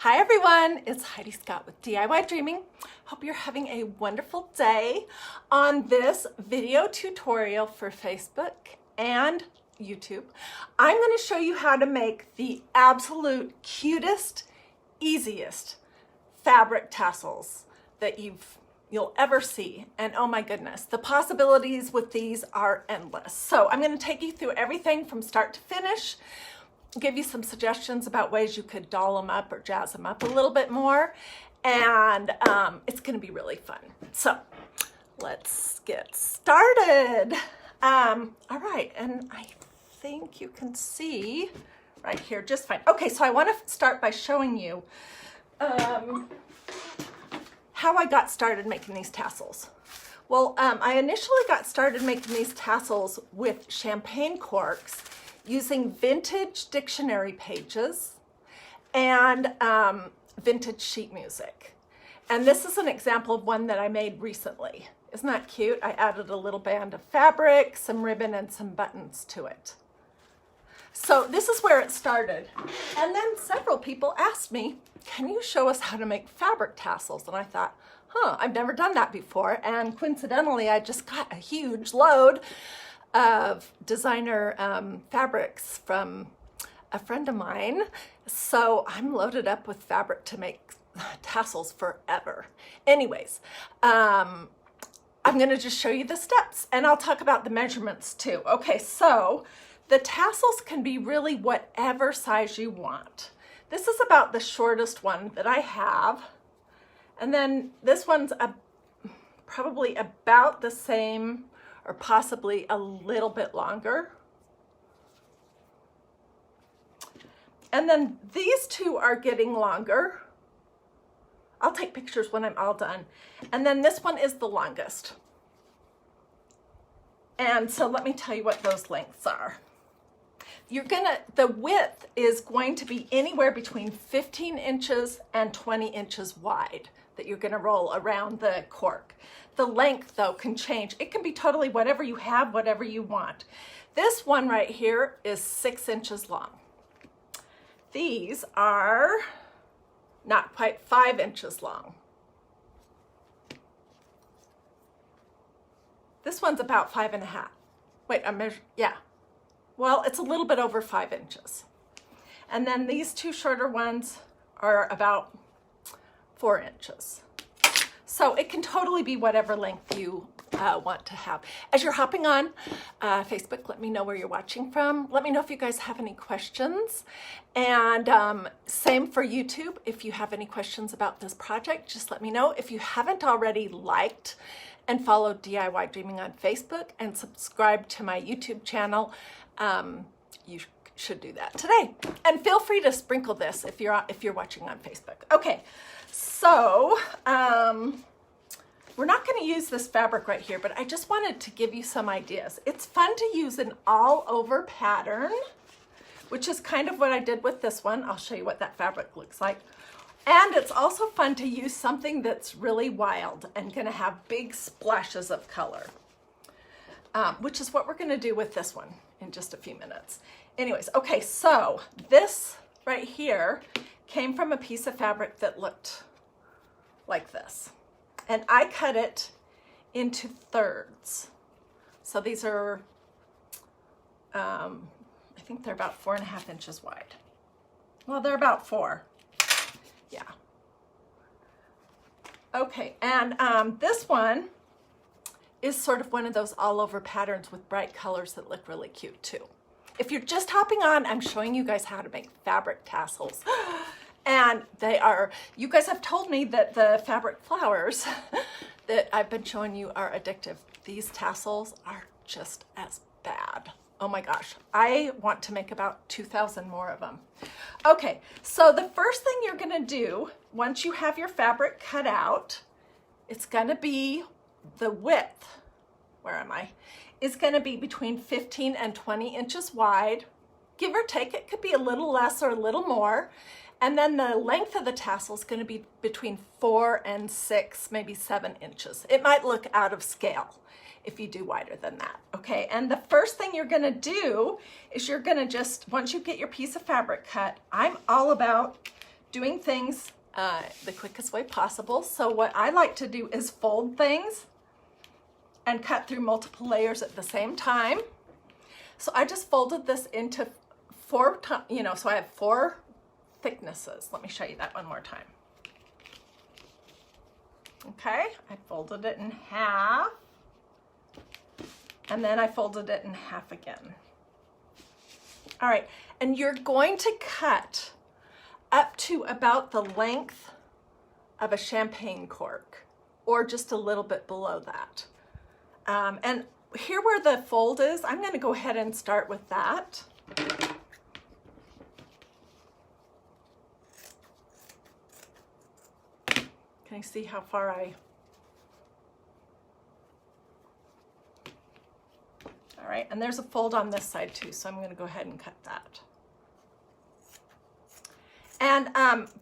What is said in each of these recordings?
Hi everyone, it's Hiedi Scott with DIY Hope you're having a wonderful day. On this video tutorial for Facebook and YouTube, I'm going to show you how to make the absolute cutest, easiest fabric tassels that you'll ever see. And oh my goodness, the possibilities with these are endless. So I'm going to take you through everything from start to finish, give you some suggestions about ways you could doll them up or jazz them up a little bit more, and it's going to be really fun. So let's get started. All right, and I think you can see right here just fine. Okay, so I want to start by showing you how I got started making these tassels. Well, I initially got started making these tassels with champagne corks using vintage dictionary pages and vintage sheet music. And this is an example of one that I made recently. Isn't that cute? I added a little band of fabric, some ribbon, and some buttons to it. So this is where it started. And then several people asked me, can you show us how to make fabric tassels? And I thought, I've never done that before. And coincidentally, I just got a huge load of designer fabrics from a friend of mine. So I'm loaded up with fabric to make tassels forever. Anyways, I'm going to just show you the steps, and I'll talk about the measurements too. Okay, so the tassels can be really whatever size you want. This is about the shortest one that I have. And then this one's probably about the same or possibly a little bit longer. And then these two are getting longer. I'll take pictures when I'm all done. And then this one is the longest. And so let me tell you what those lengths are. The width is going to be anywhere between 15 inches and 20 inches wide that you're gonna roll around the cork. The length though can change. It can be totally whatever you have, whatever you want. This one right here is 6 inches long. These are not quite 5 inches long. This one's about 5.5. Wait, I measured, yeah. Well, it's a little bit over 5 inches. And then these two shorter ones are about 4 inches. So it can totally be whatever length you want to have. As you're hopping on Facebook, let me know where you're watching from. Let me know if you guys have any questions. And same for YouTube. If you have any questions about this project, just let me know. If you haven't already liked and followed DIY Dreaming on Facebook and subscribed to my YouTube channel, you should do that today. And feel free to sprinkle this if you're watching on Facebook. Okay, so we're not going to use this fabric right here, but I just wanted to give you some ideas. It's fun to use an all-over pattern, which is kind of what I did with this one. I'll show you what that fabric looks like. And it's also fun to use something that's really wild and going to have big splashes of color, which is what we're going to do with this one in just a few minutes. Anyways, okay, so this right here came from a piece of fabric that looked like this. And I cut it into thirds. So these are, I think they're about 4.5 inches wide. Well, they're about 4. Yeah. Okay, and this one is sort of one of those all over patterns with bright colors that look really cute too. If you're just hopping on, I'm showing you guys how to make fabric tassels. And they are, you guys have told me that the fabric flowers that I've been showing you are addictive. These tassels are just as bad. Oh my gosh, I want to make about 2,000 more of them. Okay, so the first thing you're gonna do, once you have your fabric cut out, it's gonna be the width, where am I? Is gonna be between 15 and 20 inches wide. Give or take, it could be a little less or a little more. And then the length of the tassel is going to be between 4 and 6, maybe 7 inches. It might look out of scale if you do wider than that, okay? And the first thing you're going to do is you're going to just, once you get your piece of fabric cut, I'm all about doing things the quickest way possible. So what I like to do is fold things and cut through multiple layers at the same time. So I just folded this into four, so I have 4 thicknesses. Let me show you that one more time. Okay, I folded it in half, and then I folded it in half again. All right, and you're going to cut up to about the length of a champagne cork, or just a little bit below that. And here where the fold is, I'm going to go ahead and start with that. Can you see how far all right, and there's a fold on this side too, so I'm going to go ahead and cut that. And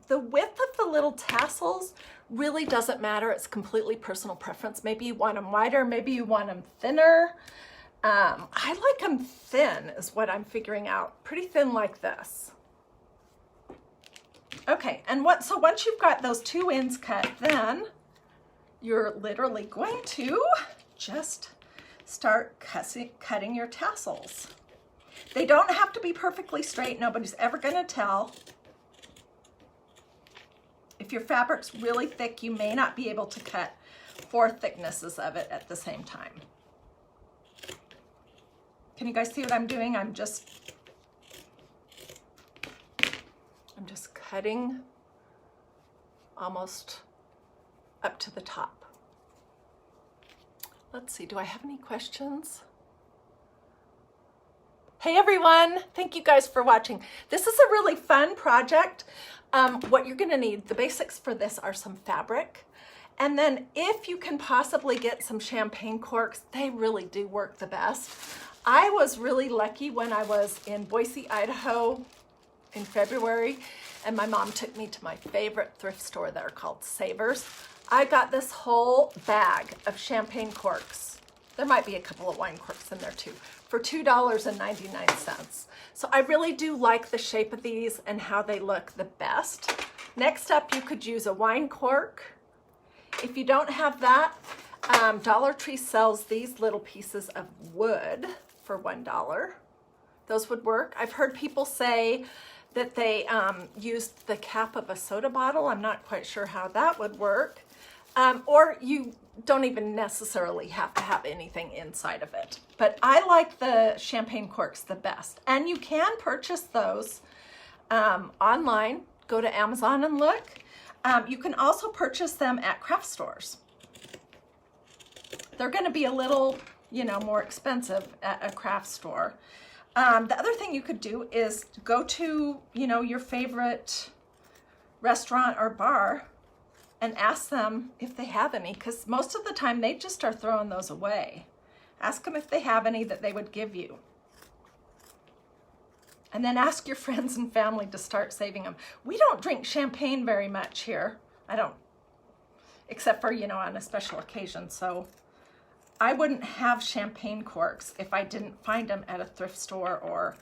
the width of the little tassels really doesn't matter. It's completely personal preference. Maybe you want them wider, maybe you want them thinner. I like them thin is what I'm figuring out. Pretty thin like this. Okay, and so once you've got those 2 ends cut, then you're literally going to just start cutting your tassels. They don't have to be perfectly straight. Nobody's ever going to tell. If your fabric's really thick, you may not be able to cut 4 thicknesses of it at the same time. Can you guys see what I'm doing? I'm just cutting almost up to the top. Let's see, do I have any questions? Hey everyone, thank you guys for watching. This is a really fun project. What you're gonna need, the basics for this are some fabric, and then if you can possibly get some champagne corks, they really do work the best. I was really lucky when I was in Boise, Idaho in February, and my mom took me to my favorite thrift store there called Savers. I got this whole bag of champagne corks. There might be a couple of wine corks in there too, for $2.99. So I really do like the shape of these and how they look the best. Next up, you could use a wine cork. If you don't have that, Dollar Tree sells these little pieces of wood for $1. Those would work. I've heard people say that they used the cap of a soda bottle. I'm not quite sure how that would work. Or you don't even necessarily have to have anything inside of it. But I like the champagne corks the best. And you can purchase those online. Go to Amazon and look. You can also purchase them at craft stores. They're gonna be a little, more expensive at a craft store. The other thing you could do is go to, your favorite restaurant or bar and ask them if they have any, because most of the time they just are throwing those away. Ask them if they have any that they would give you. And then ask your friends and family to start saving them. We don't drink champagne very much here. I don't, except for, on a special occasion. So I wouldn't have champagne corks if I didn't find them at a thrift store or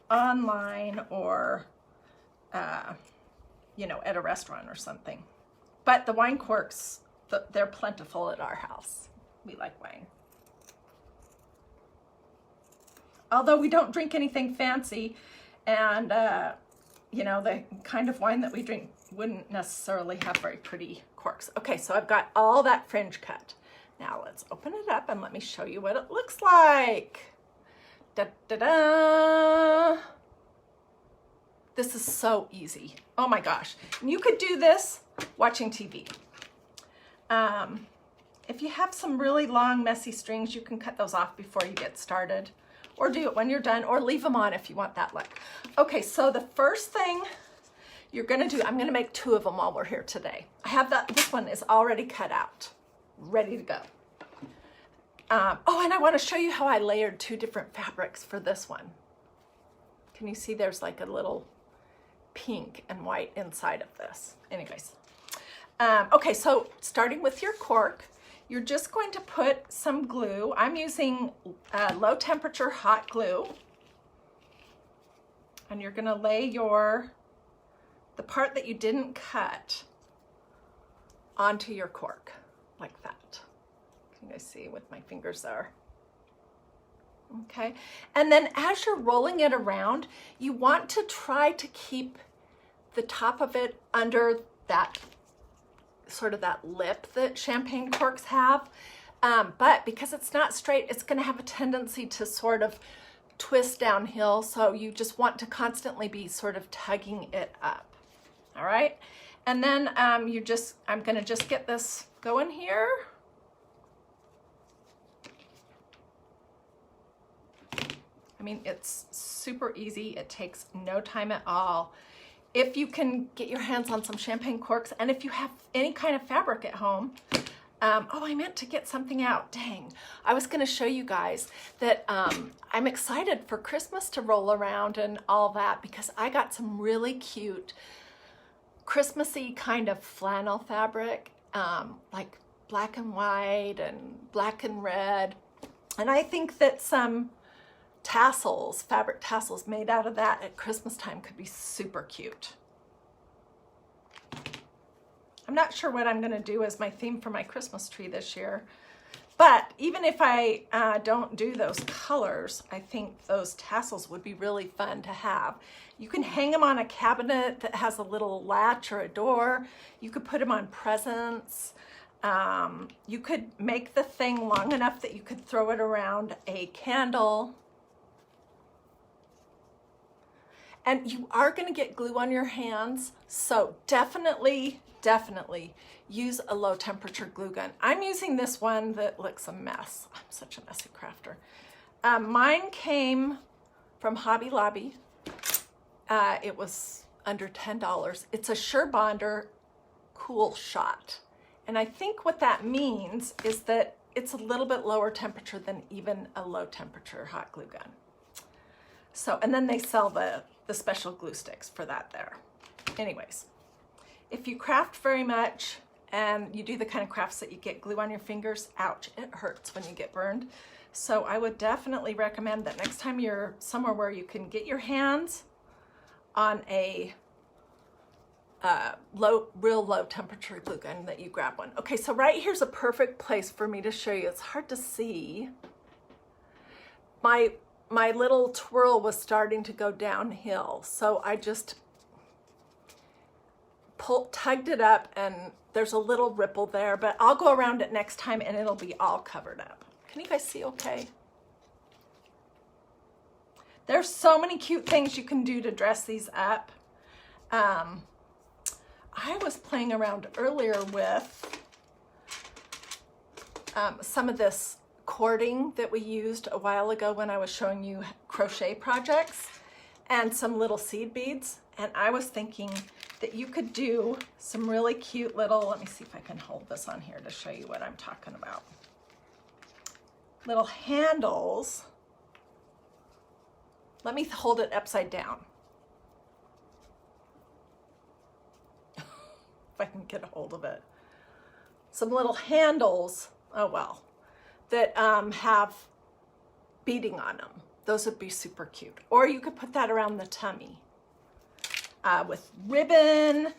online or, at a restaurant or something. But the wine corks, they're plentiful at our house. We like wine. Although we don't drink anything fancy, and, the kind of wine that we drink wouldn't necessarily have very pretty corks. Okay, so I've got all that fringe cut. Now let's open it up and let me show you what it looks like. Da-da-da! This is so easy. Oh my gosh. And you could do this watching TV. If you have some really long, messy strings, you can cut those off before you get started, or do it when you're done, or leave them on if you want that look. Okay, so the first thing you're gonna do, I'm gonna make 2 of them while we're here today. I have this one is already cut out, ready to go. Oh, and I wanna show you how I layered 2 different fabrics for this one. Can you see there's like a little pink and white inside of this? Anyways. Okay, so starting with your cork, you're just going to put some glue. I'm using low temperature hot glue. And you're gonna lay your the part that you didn't cut onto your cork, like that. Can you guys see with my fingers there? Okay, and then as you're rolling it around, you want to try to keep the top of it under that sort of that lip that champagne corks have. But because it's not straight, it's going to have a tendency to sort of twist downhill. So you just want to constantly be sort of tugging it up. All right. And then I'm going to just get this going here. I mean, it's super easy. It takes no time at all. If you can get your hands on some champagne corks, and if you have any kind of fabric at home, oh, I meant to get something out. Dang. I was going to show you guys that I'm excited for Christmas to roll around and all that, because I got some really cute Christmassy kind of flannel fabric, like black and white and black and red. And I think that some tassels, fabric tassels made out of that at Christmas time could be super cute. I'm not sure what I'm going to do as my theme for my Christmas tree this year, but even if I don't do those colors, I think those tassels would be really fun to have. You can hang them on a cabinet that has a little latch or a door. You could put them on presents. You could make the thing long enough that you could throw it around a candle. And you are going to get glue on your hands, so definitely use a low temperature glue gun. I'm using this one that looks a mess. I'm such a messy crafter. Mine came from Hobby Lobby. It was under $10. It's a Surebonder Cool Shot. And I think what that means is that it's a little bit lower temperature than even a low temperature hot glue gun. So, and then they sell the special glue sticks for that there. Anyways, if you craft very much and you do the kind of crafts that you get glue on your fingers, ouch, it hurts when you get burned. So I would definitely recommend that next time you're somewhere where you can get your hands on a real low temperature glue gun, that you grab one. Okay, so right here's a perfect place for me to show you. It's hard to see. My little twirl was starting to go downhill, so I just tugged it up, and there's a little ripple there, but I'll go around it next time and it'll be all covered up. Can you guys see okay? There's so many cute things you can do to dress these up. I was playing around earlier with some of this cording that we used a while ago when I was showing you crochet projects, and some little seed beads. And I was thinking that you could do some really cute little, let me see if I can hold this on here to show you what I'm talking about. Little handles. Let me hold it upside down. If I can get a hold of it. Some little handles, oh well, that have beading on them. Those would be super cute. Or you could put that around the tummy with ribbon,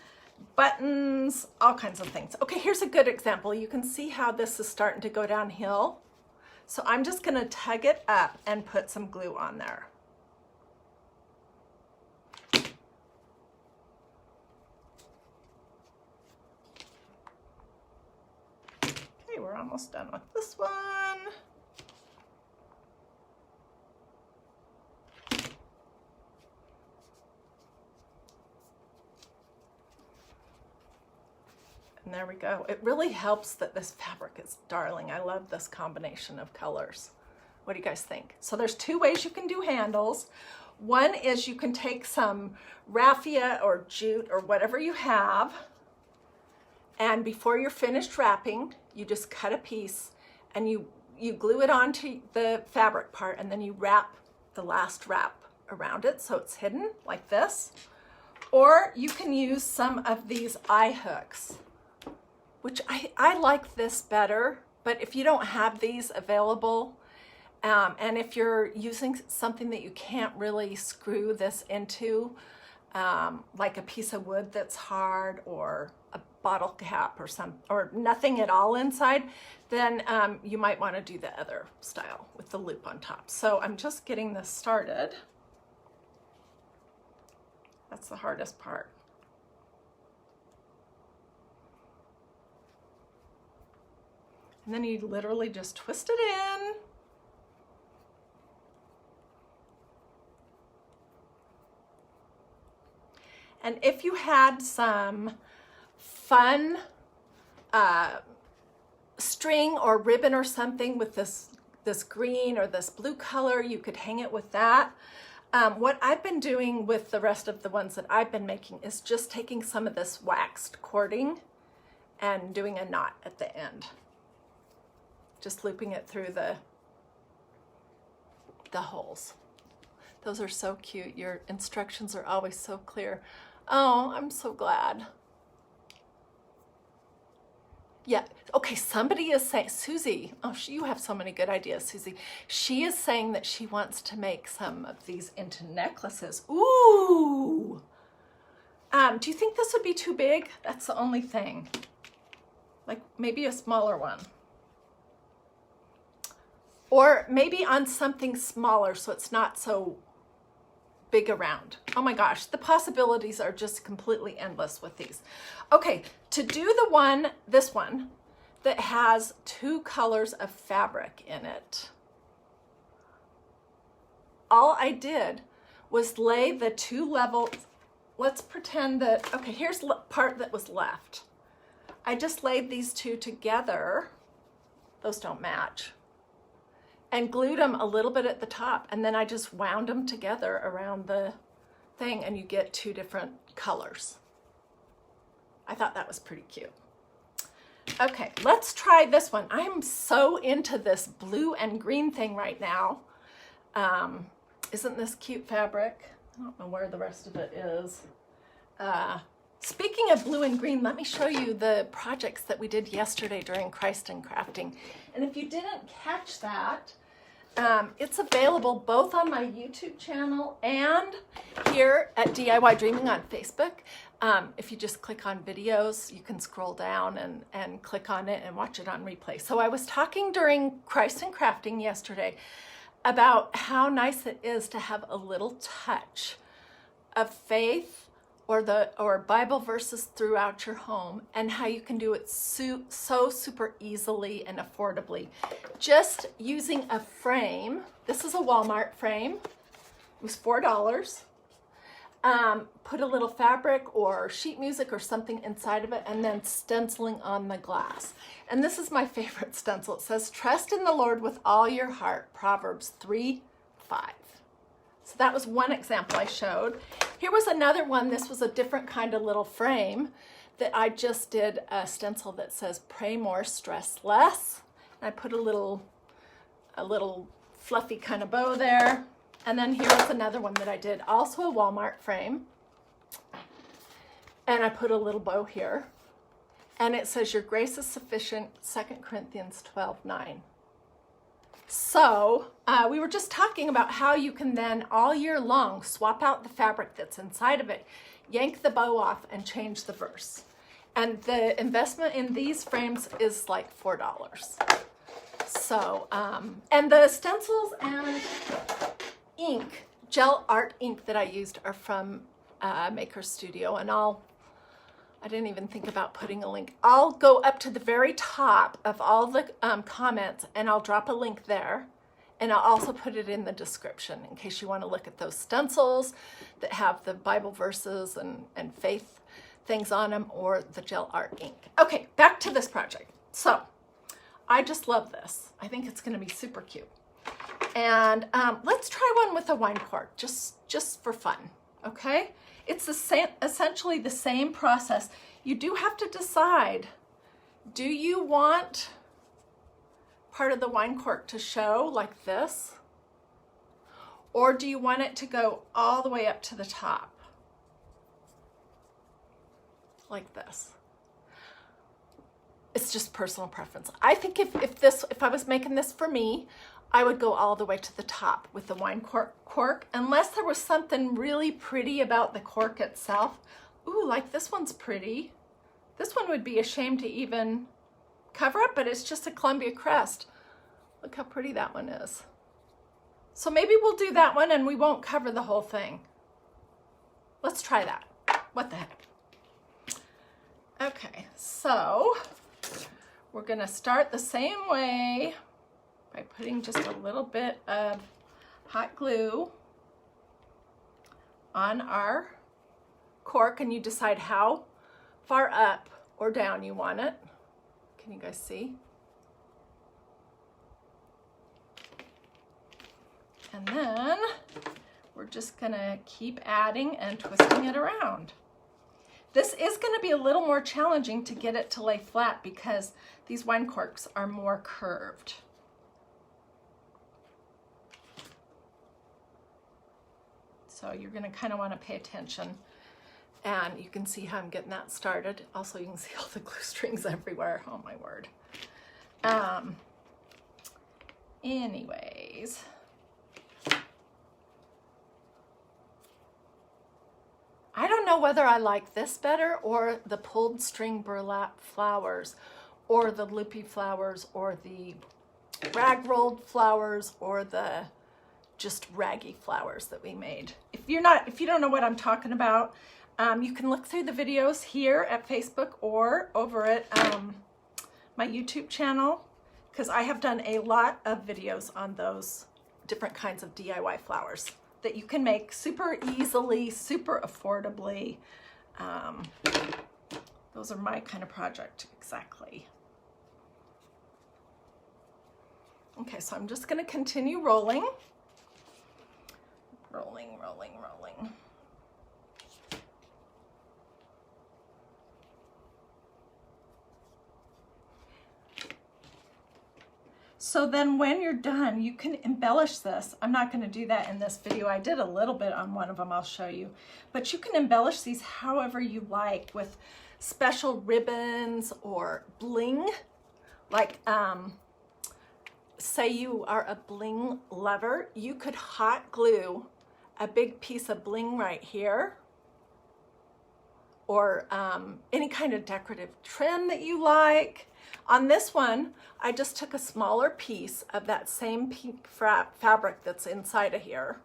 buttons, all kinds of things. Okay, here's a good example. You can see how this is starting to go downhill. So I'm just gonna tug it up and put some glue on there. Okay, we're almost done with this one. And there we go. It really helps that this fabric is darling. I love this combination of colors. What do you guys think? So there's two ways you can do handles. One is you can take some raffia or jute or whatever you have, and before you're finished wrapping, you just cut a piece and you glue it onto the fabric part, and then you wrap the last wrap around it so it's hidden like this. Or you can use some of these eye hooks, which I like this better, but if you don't have these available, and if you're using something that you can't really screw this into, like a piece of wood that's hard, or a bottle cap or nothing at all inside, then you might want to do the other style with the loop on top. So I'm just getting this started. That's the hardest part. And then you literally just twist it in. And if you had some fun string or ribbon or something with this green or this blue color, you could hang it with that. What I've been doing with the rest of the ones that I've been making is just taking some of this waxed cording and doing a knot at the end. Just looping it through the holes. Those are so cute. Your instructions are always so clear. Oh, I'm so glad. Yeah, okay, somebody is saying, Susie, oh, you have so many good ideas, Susie. She is saying that she wants to make some of these into necklaces. Ooh! Do you think this would be too big? That's the only thing. Like maybe a smaller one. Or maybe on something smaller so it's not so big around. Oh my gosh, the possibilities are just completely endless with these. Okay, to do this one that has 2 colors of fabric in it, all I did was lay the 2 levels. Let's pretend that, okay, here's the part that was left. I just laid these 2 together. Those don't match. And glued them a little bit at the top, and then I just wound them together around the thing, and you get 2 different colors. I thought that was pretty cute. Okay, let's try this one. I'm so into this blue and green thing right now. Isn't this cute fabric? I don't know where the rest of it is. Speaking of blue and green, let me show you the projects that we did yesterday during Christ and Crafting. And if you didn't catch that, it's available both on my YouTube channel and here at DIY Dreaming on Facebook. If you just click on videos, you can scroll down and click on it and watch it on replay. So I was talking during Christ and Crafting yesterday about how nice it is to have a little touch of faith or Bible verses throughout your home, and how you can do it so super easily and affordably. Just using a frame. This is a Walmart frame. It was $4. Put a little fabric or sheet music or something inside of it, and then stenciling on the glass. And this is my favorite stencil. It says, "Trust in the Lord with all your heart," Proverbs 3:5. So that was one example I showed. Here was another one. This was a different kind of little frame that I just did a stencil that says, "Pray more, stress less." And I put a little fluffy kind of bow there. And then here was another one that I did, also a Walmart frame. And I put a little bow here. And it says, "Your grace is sufficient," 2 Corinthians 12:9. So we were just talking about how you can then all year long swap out the fabric that's inside of it, yank the bow off, and change the verse. And the investment in these frames is like $4. So, and the stencils and ink, gel art ink that I used are from Maker Studio, and I didn't even think about putting a link. I'll go up to the very top of all the comments, and I'll drop a link there, and I'll also put it in the description in case you want to look at those stencils that have the Bible verses and faith things on them, or the gel art ink. Okay, back to this project. So I just love this. I think it's going to be super cute. And let's try one with a wine cork, just for fun, okay? It's essentially the same process. You do have to decide, do you want part of the wine cork to show like this? Or do you want it to go all the way up to the top? Like this. It's just personal preference. I think if I was making this for me, I would go all the way to the top with the wine cork, unless there was something really pretty about the cork itself. Ooh, like this one's pretty. This one would be a shame to even cover up, but it's just a Columbia crest. Look how pretty that one is. So maybe we'll do that one and we won't cover the whole thing. Let's try that. What the heck? Okay, so we're gonna start the same way by putting just a little bit of hot glue on our cork, and you decide how far up or down you want it. Can you guys see? And then we're just gonna keep adding and twisting it around. This is gonna be a little more challenging to get it to lay flat because these wine corks are more curved. So you're gonna kind of wanna pay attention. And you can see how I'm getting that started. Also, you can see all the glue strings everywhere. Oh my word. Anyways. I don't know whether I like this better or the pulled string burlap flowers or the loopy flowers or the rag rolled flowers or the just raggy flowers that we made. If you don't know what I'm talking about, you can look through the videos here at Facebook or over at my YouTube channel, because I have done a lot of videos on those different kinds of DIY flowers that you can make super easily, super affordably. Those are my kind of project, exactly. Okay, so I'm just gonna continue rolling. Rolling, rolling, rolling. So then when you're done, you can embellish this. I'm not going to do that in this video. I did a little bit on one of them, I'll show you. But you can embellish these however you like with special ribbons or bling. Like, say you are a bling lover, you could hot glue a big piece of bling right here. Or any kind of decorative trim that you like. On this one, I just took a smaller piece of that same pink fabric that's inside of here,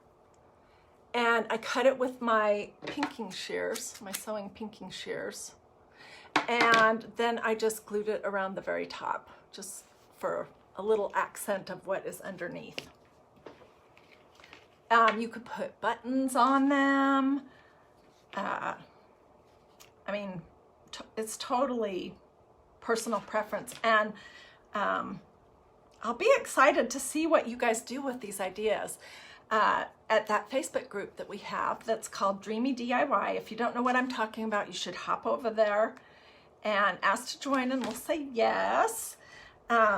and I cut it with my pinking shears, my sewing pinking shears, and then I just glued it around the very top, just for a little accent of what is underneath. You could put buttons on them. I mean, it's totally personal preference, and I'll be excited to see what you guys do with these ideas at that Facebook group that we have that's called Dreamy DIY. If you don't know what I'm talking about, you should hop over there and ask to join, and we'll say yes,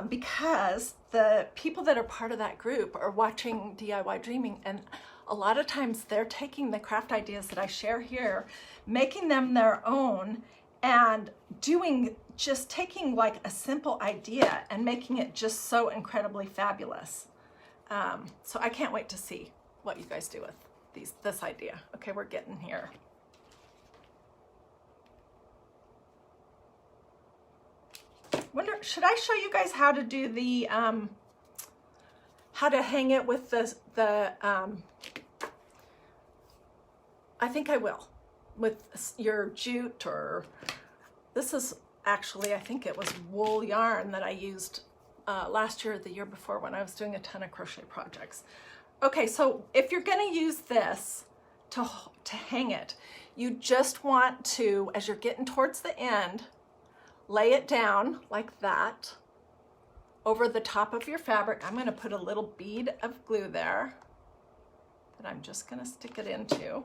because the people that are part of that group are watching DIY Dreaming, and a lot of times they're taking the craft ideas that I share here, making them their own, and just taking like a simple idea and making it just so incredibly fabulous. So I can't wait to see what you guys do with this idea. Okay, we're getting here. Should I show you guys how to do the, how to hang it with I think I will, with your jute, or this is actually, I think it was wool yarn that I used last year or the year before when I was doing a ton of crochet projects. Okay, so if you're gonna use this to hang it, you just want to, as you're getting towards the end, lay it down like that over the top of your fabric. I'm gonna put a little bead of glue there that I'm just gonna stick it into.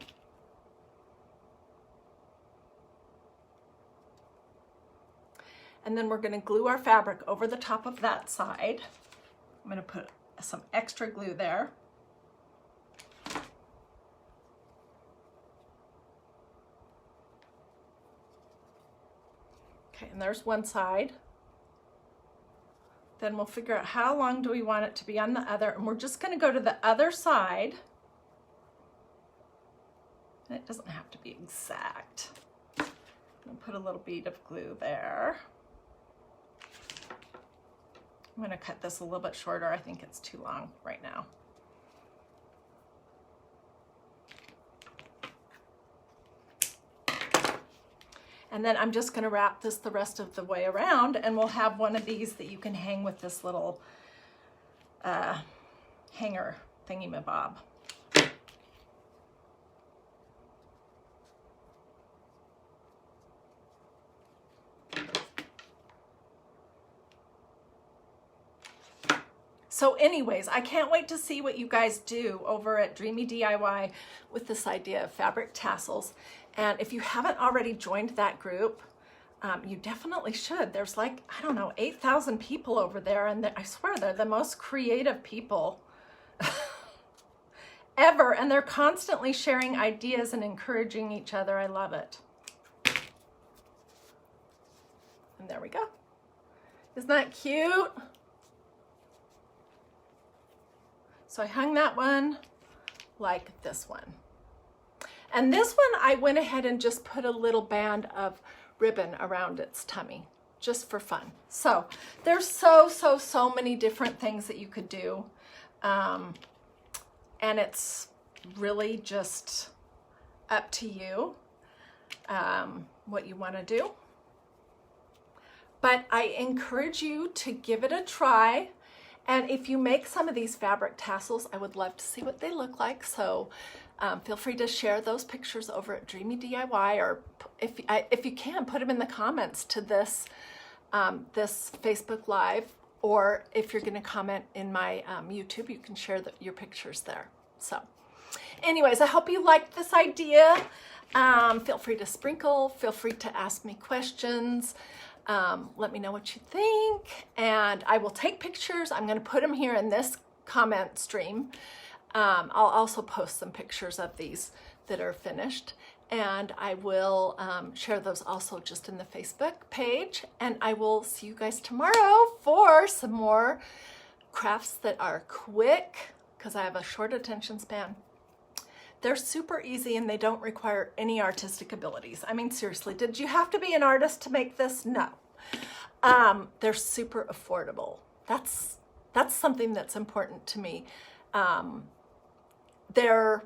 And then we're going to glue our fabric over the top of that side. I'm going to put some extra glue there. Okay, and there's one side. then we'll figure out how long do we want it to be on the other, and we're just going to go to the other side. And it doesn't have to be exact. I'll put a little bead of glue there. I'm going to cut this a little bit shorter. I think it's too long right now. And then I'm just going to wrap this the rest of the way around, and we'll have one of these that you can hang with this little hanger thingy-mabob. So anyways, I can't wait to see what you guys do over at Dreamy DIY with this idea of fabric tassels. And if you haven't already joined that group, you definitely should. There's like, I don't know, 8,000 people over there, and I swear they're the most creative people ever, and they're constantly sharing ideas and encouraging each other. I love it. And there we go. Isn't that cute? So I hung that one like this one. And this one, I went ahead and just put a little band of ribbon around its tummy, just for fun. So there's so many different things that you could do. And it's really just up to you what you want to do. But I encourage you to give it a try. And if you make some of these fabric tassels, I would love to see what they look like. So feel free to share those pictures over at Dreamy DIY, or if you can, put them in the comments to this this Facebook Live, or if you're going to comment in my YouTube, you can share your pictures there. So anyways, I hope you liked this idea. Feel free to sprinkle, feel free to ask me questions. Let me know what you think, and I will take pictures. I'm going to put them here in this comment stream. I'll also post some pictures of these that are finished, and I will share those also just in the Facebook page. And I will see you guys tomorrow for some more crafts that are quick, because I have a short attention span. They're super easy and they don't require any artistic abilities. I mean, seriously, did you have to be an artist to make this? No. They're super affordable. That's something that's important to me. They're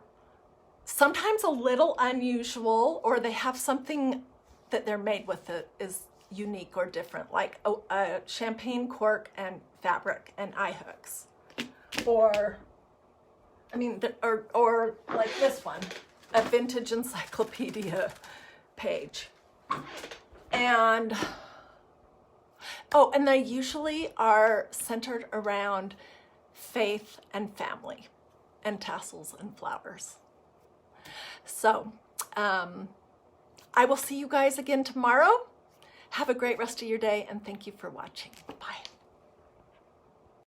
sometimes a little unusual, or they have something that they're made with that is unique or different, like a champagne cork and fabric and eye hooks, or I mean, or like this one, a vintage encyclopedia page. And, oh, and they usually are centered around faith and family and tassels and flowers. So, I will see you guys again tomorrow. Have a great rest of your day, and thank you for watching. Bye.